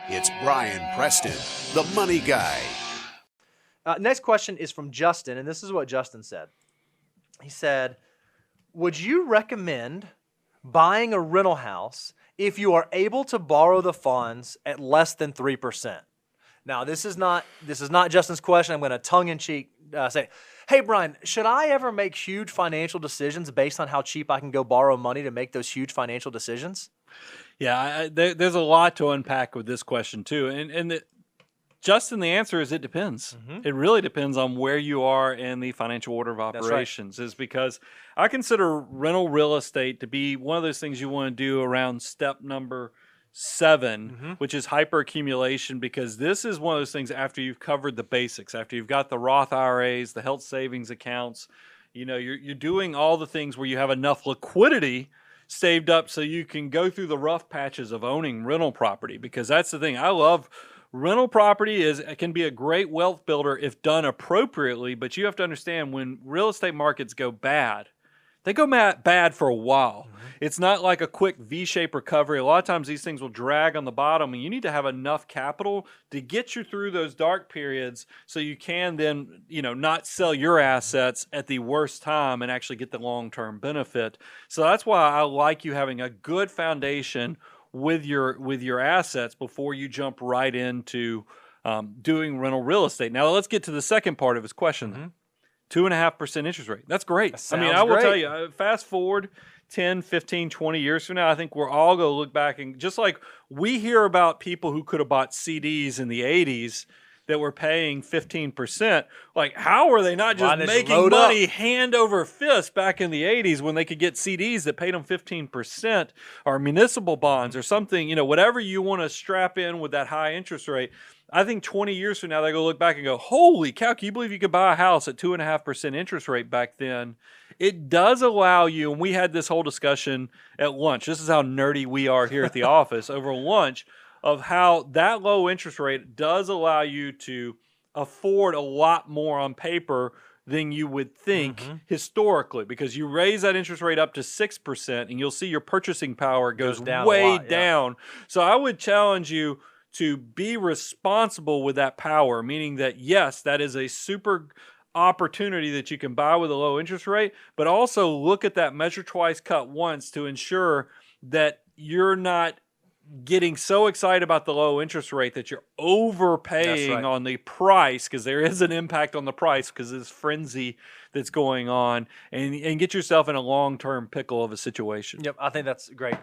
It's Brian Preston, the money guy. Next question is from Justin, and this is what Justin said. He said, would you recommend buying a rental house if you are able to borrow the funds at less than 3%? Now, this is not Justin's question. I'm going to tongue-in-cheek say, hey, Brian, should I ever make huge financial decisions based on how cheap I can go borrow money to make those huge financial decisions? Yeah, there's a lot to unpack with this question, too. Justin, the answer is it depends. It really depends on where you are in the financial order of operations. That's right. Is because I consider rental real estate to be one of those things you want to do around step number 7, which is hyperaccumulation, because this is one of those things after you've covered the basics, after you've got the Roth IRAs, the health savings accounts, you're doing all the things where you have enough liquidity saved up so you can go through the rough patches of owning rental property, because that's the thing. I love rental property. It can be a great wealth builder if done appropriately, but you have to understand when real estate markets go bad, they go bad for a while. It's not like a quick V-shaped recovery. A lot of times these things will drag on the bottom, and you need to have enough capital to get you through those dark periods so you can then, not sell your assets at the worst time and actually get the long-term benefit. So that's why I like you having a good foundation with your assets before you jump right into doing rental real estate. Now let's get to the second part of his question. 2.5% interest rate. That's great. I will tell you, fast forward 10, 15, 20 years from now, I think we're all going to look back and just like we hear about people who could have bought CDs in the 80s that were paying 15%. Like, how are they not just making money hand over fist back in the 80s when they could get CDs that paid them 15% or municipal bonds or something, whatever you want to strap in with that high interest rate. I think 20 years from now, they're going to look back and go, holy cow, can you believe you could buy a house at 2.5% interest rate back then? It does allow you, and we had this whole discussion at lunch. This is how nerdy we are here at the office over lunch, of how that low interest rate does allow you to afford a lot more on paper than you would think historically, because you raise that interest rate up to 6% and you'll see your purchasing power goes way down. So I would challenge you to be responsible with that power, meaning that, yes, that is a super opportunity that you can buy with a low interest rate, but also look at that measure twice, cut once to ensure that you're not getting so excited about the low interest rate that you're overpaying on the price, because there is an impact on the price because of this frenzy that's going on, and get yourself in a long-term pickle of a situation. Yep, I think that's great.